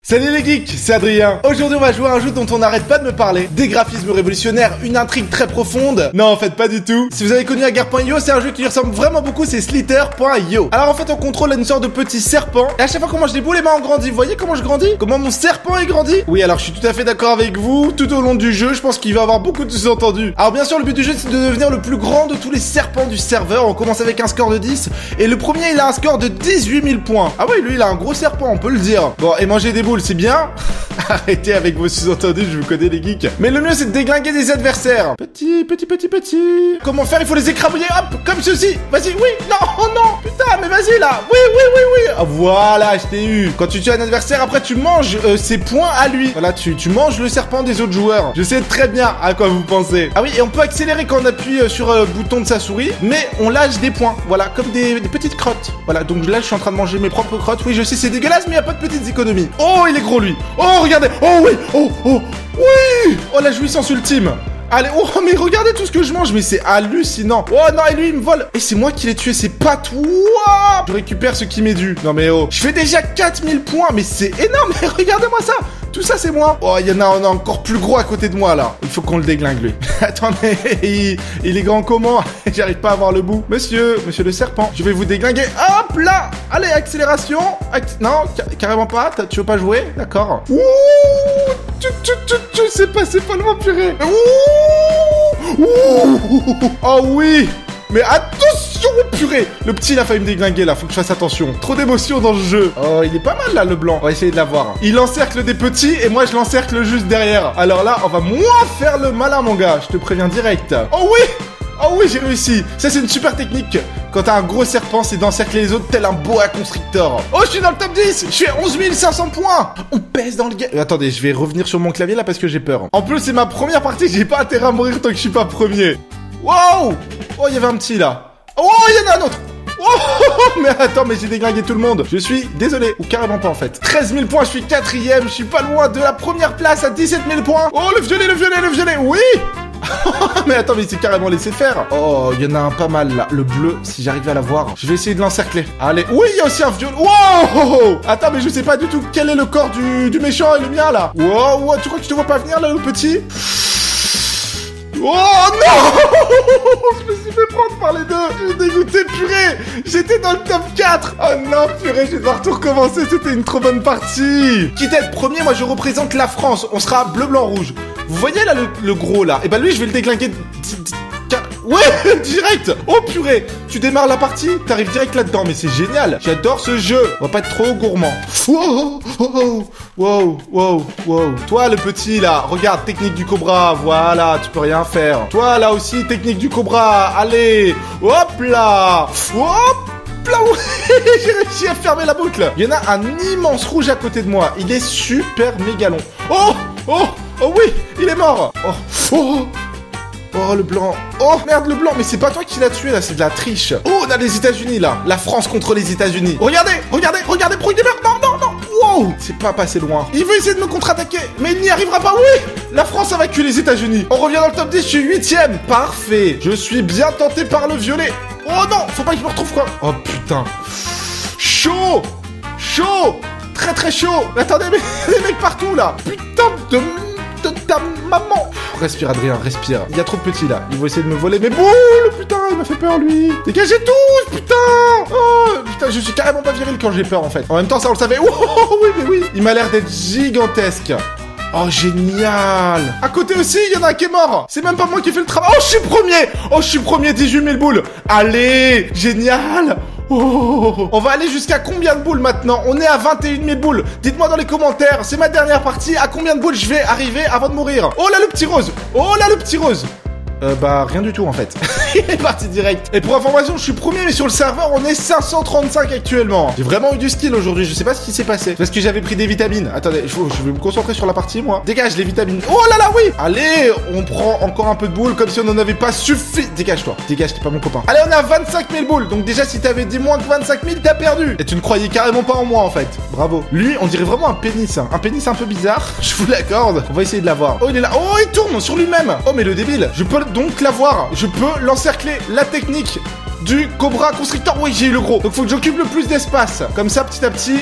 Salut les geeks, c'est Adrien. Aujourd'hui on va jouer à un jeu dont on n'arrête pas de me parler. Des graphismes révolutionnaires, une intrigue très profonde. Non en fait pas du tout. Si vous avez connu Agar.io, c'est un jeu qui lui ressemble vraiment beaucoup, c'est Slither.io. Alors en fait on contrôle une sorte de petit serpent. Et à chaque fois qu'on mange des boules, les mains ont grandi. Vous voyez comment je grandis? Comment mon serpent est grandi? Oui alors je suis tout à fait d'accord avec vous. Tout au long du jeu, je pense qu'il va y avoir beaucoup de sous-entendus. Alors bien sûr le but du jeu c'est de devenir le plus grand de tous les serpents du serveur. On commence avec un score de 10. Et le premier il a un score de 18 000 points. Ah oui lui il a un gros serpent, on peut le dire. Bon et manger des boules c'est bien. Arrêtez avec vos sous-entendus, je vous connais les geeks. Mais le mieux c'est de déglinguer des adversaires. Petit. Comment faire? Il faut les écrabouiller, hop, comme ceci. Vas-y, oui, non, oh non, putain, mais vas-y là. Oui. Ah, voilà, je t'ai eu. Quand tu tues un adversaire, après tu manges ses points à lui. Voilà, tu manges le serpent des autres joueurs. Je sais très bien à quoi vous pensez. Ah oui, et on peut accélérer quand on appuie sur le bouton de sa souris, mais on lâche des points. Voilà, comme des petites crottes. Voilà, donc là je suis en train de manger mes propres crottes. Oui, je sais, c'est dégueulasse, mais il n'y a pas de petites économies. Oh, il est gros lui. Oh, regardez. Oh oui. Oui. Oh, la jouissance ultime. Allez, oh, mais regardez tout ce que je mange, mais c'est hallucinant. Oh non, et lui, il me vole. Et c'est moi qui l'ai tué, c'est pas toi. Je récupère ce qui m'est dû. Non, mais oh, je fais déjà 4000 points, mais c'est énorme. Mais regardez-moi ça. Tout ça, c'est moi. Oh, il y en a encore plus gros à côté de moi, là. Il faut qu'on le déglingue, lui. Attendez, il est grand comment? J'arrive pas à voir le bout. Monsieur le serpent, je vais vous déglinguer. Hop là. Allez, accélération. Non, carrément pas. Tu veux pas jouer? D'accord. Ouh. C'est pas loin, purée. Ouh. Oh oui. Mais attention, purée. Le petit, il a failli me déglinguer, là. Faut que je fasse attention. Trop d'émotion dans le jeu. Oh, il est pas mal, là, le blanc. On va essayer de l'avoir. Il encercle des petits et moi, je l'encercle juste derrière. Alors là, on va moins faire le malin, mon gars. Je te préviens direct. Oh oui, j'ai réussi. Ça, c'est une super technique. Quand t'as un gros serpent, c'est d'encercler les autres tel un boa constrictor. Oh, je suis dans le top 10. Je suis à 11 500 points. On pèse dans le game. Attendez, je vais revenir sur mon clavier, là, parce que j'ai peur. En plus, c'est ma première partie. J'ai pas intérêt à mourir tant que je suis pas premier. Wow. Oh, il y avait un petit, là. Oh, il y en a un autre. Oh, mais attends, mais j'ai déglingué tout le monde. Je suis désolé, ou carrément pas en fait. 13 000 points, je suis 4ème. Je suis pas loin de la première place à 17 000 points. Oh, le violet, oui. Mais attends, mais il s'est carrément laissé faire. Oh, il y en a un pas mal là. Le bleu, si j'arrive à l'avoir, je vais essayer de l'encercler. Allez, oui, il y a aussi un violet. Wow. Attends, mais je sais pas du tout quel est le corps du méchant et le mien là. Wow, tu crois que je te vois pas venir là, le petit? Oh non. Je me suis fait prendre par les deux. Je suis dégoûté, purée. J'étais dans le top 4. Oh non, purée, je vais devoir tout recommencer. C'était une trop bonne partie. Quitte à être premier, moi je représente la France. On sera bleu, blanc, rouge. Vous voyez là le gros là? Et bah lui je vais le déglinguer. Ouais, direct. Oh purée. Tu démarres la partie, t'arrives direct là-dedans. Mais c'est génial. J'adore ce jeu. On va pas être trop gourmand. Wow. Toi le petit là, regarde, technique du cobra. Voilà, tu peux rien faire. Toi là aussi, technique du cobra. Allez. Hop là. J'ai réussi à fermer la boucle. Il y en a un immense rouge à côté de moi. Il est super méga long. Oh oui, il est mort. Oh, le blanc. Oh, merde, le blanc. Mais c'est pas toi qui l'as tué, là. C'est de la triche. Oh, on a les États-Unis, là. La France contre les États-Unis. Regardez, Pro Gamer. Non. Wow. C'est pas passé loin. Il veut essayer de me contre-attaquer. Mais il n'y arrivera pas. Oui. La France a vaincu les États-Unis. On revient dans le top 10. Je suis 8ème. Parfait. Je suis bien tenté par le violet. Oh non. Faut pas que je me retrouve, quoi. Oh, putain. Chaud. Très chaud. Mais attendez, mais les mecs partout, là. Putain de ta maman. Respire, Adrien, respire. Il y a trop de petits là. Ils vont essayer de me voler. Mais boule, putain, il m'a fait peur lui. Dégagez tous, putain. Oh, putain, je suis carrément pas viril quand j'ai peur en fait. En même temps, ça on le savait. Oh, oui. Il m'a l'air d'être gigantesque. Oh, génial. À côté aussi, il y en a un qui est mort. C'est même pas moi qui ai fait le travail. Oh, je suis premier, 18 000 boules. Allez, génial. Oh, on va aller jusqu'à combien de boules maintenant? On est à 21 000 boules. Dites-moi dans les commentaires, c'est ma dernière partie. À combien de boules je vais arriver avant de mourir? Oh là, le petit rose. Bah rien du tout en fait. Il est parti direct. Et pour information, je suis premier mais sur le serveur on est 535 actuellement. J'ai vraiment eu du skill aujourd'hui, je sais pas ce qui s'est passé. Parce que j'avais pris des vitamines. Attendez, je vais me concentrer sur la partie moi. Dégage les vitamines. Oh là là, oui. Allez, on prend encore un peu de boules comme si on en avait pas suffi. Dégage-toi, t'es pas mon copain. Allez, on est à 25 000 boules. Donc déjà si t'avais dit moins que 25 000, t'as perdu. Et tu ne croyais carrément pas en moi en fait. Bravo. Lui, on dirait vraiment un pénis. Un pénis un peu bizarre. Je vous l'accorde. On va essayer de l'avoir. Oh, il est là. Oh, il tourne sur lui-même. Oh, mais le débile. Je peux donc l'avoir. Je peux l'encercler. La technique du cobra constrictor. Oui, j'ai eu le gros. Donc faut que j'occupe le plus d'espace. Comme ça, petit à petit.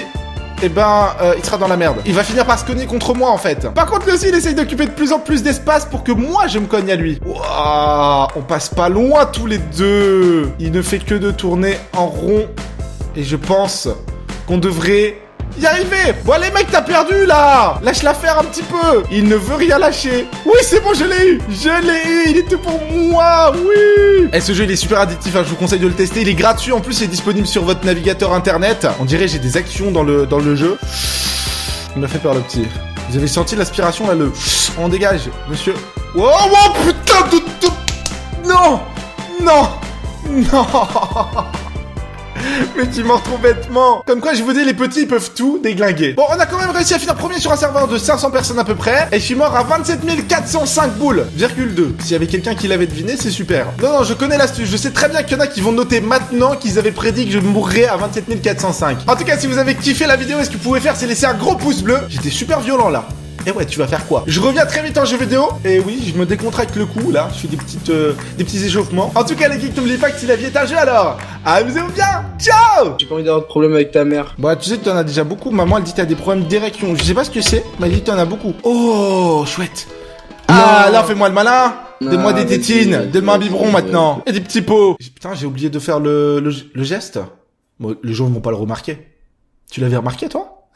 eh ben, il sera dans la merde. Il va finir par se cogner contre moi, en fait. Par contre, lui aussi, il essaye d'occuper de plus en plus d'espace pour que moi, je me cogne à lui. Wouah, on passe pas loin tous les deux. Il ne fait que de tourner en rond. Et je pense qu'on devrait y arriver. Bon, allez, mec, t'as perdu, là. Lâche-la faire un petit peu. Il ne veut rien lâcher. Oui, c'est bon, je l'ai eu. Je l'ai eu. Il était pour moi. Oui. Et ce jeu, il est super addictif. Hein, je vous conseille de le tester. Il est gratuit. En plus, il est disponible sur votre navigateur internet. On dirait j'ai des actions dans le jeu. Il m'a fait peur, le petit. Vous avez senti l'aspiration, là, on dégage, monsieur. Oh, oh putain de... Non. Non. Non. Mais tu mords trop bêtement. Comme quoi, je vous dis, les petits, ils peuvent tout déglinguer. Bon, on a quand même réussi à finir premier sur un serveur de 500 personnes à peu près. Et je suis mort à 27 405 boules, virgule 2. S'il y avait quelqu'un qui l'avait deviné, c'est super. Non, non, je connais l'astuce. Je sais très bien qu'il y en a qui vont noter maintenant qu'ils avaient prédit que je mourrais à 27 405. En tout cas, si vous avez kiffé la vidéo, ce que vous pouvez faire, c'est laisser un gros pouce bleu. J'étais super violent, là. Et ouais, tu vas faire quoi? Je reviens très vite en jeu vidéo. Et oui, je me décontracte le cou, là. Je fais des petits échauffements. En tout cas, les geeks, n'oubliez pas que si la vie est un jeu, alors amusez-vous bien. Ciao. J'ai pas envie d'avoir de problème avec ta mère. Bon, tu sais que t'en as déjà beaucoup. Maman, elle dit que t'as des problèmes d'érection. Je sais pas ce que c'est, mais elle dit que t'en as beaucoup. Oh, chouette. Ah, là, fais-moi le malin. Donne-moi des tétines. Donne-moi un biberon maintenant. Et des petits pots. Putain, j'ai oublié de faire le geste. Bon, les gens, ils vont pas le remarquer. Tu l'avais remarqué, toi?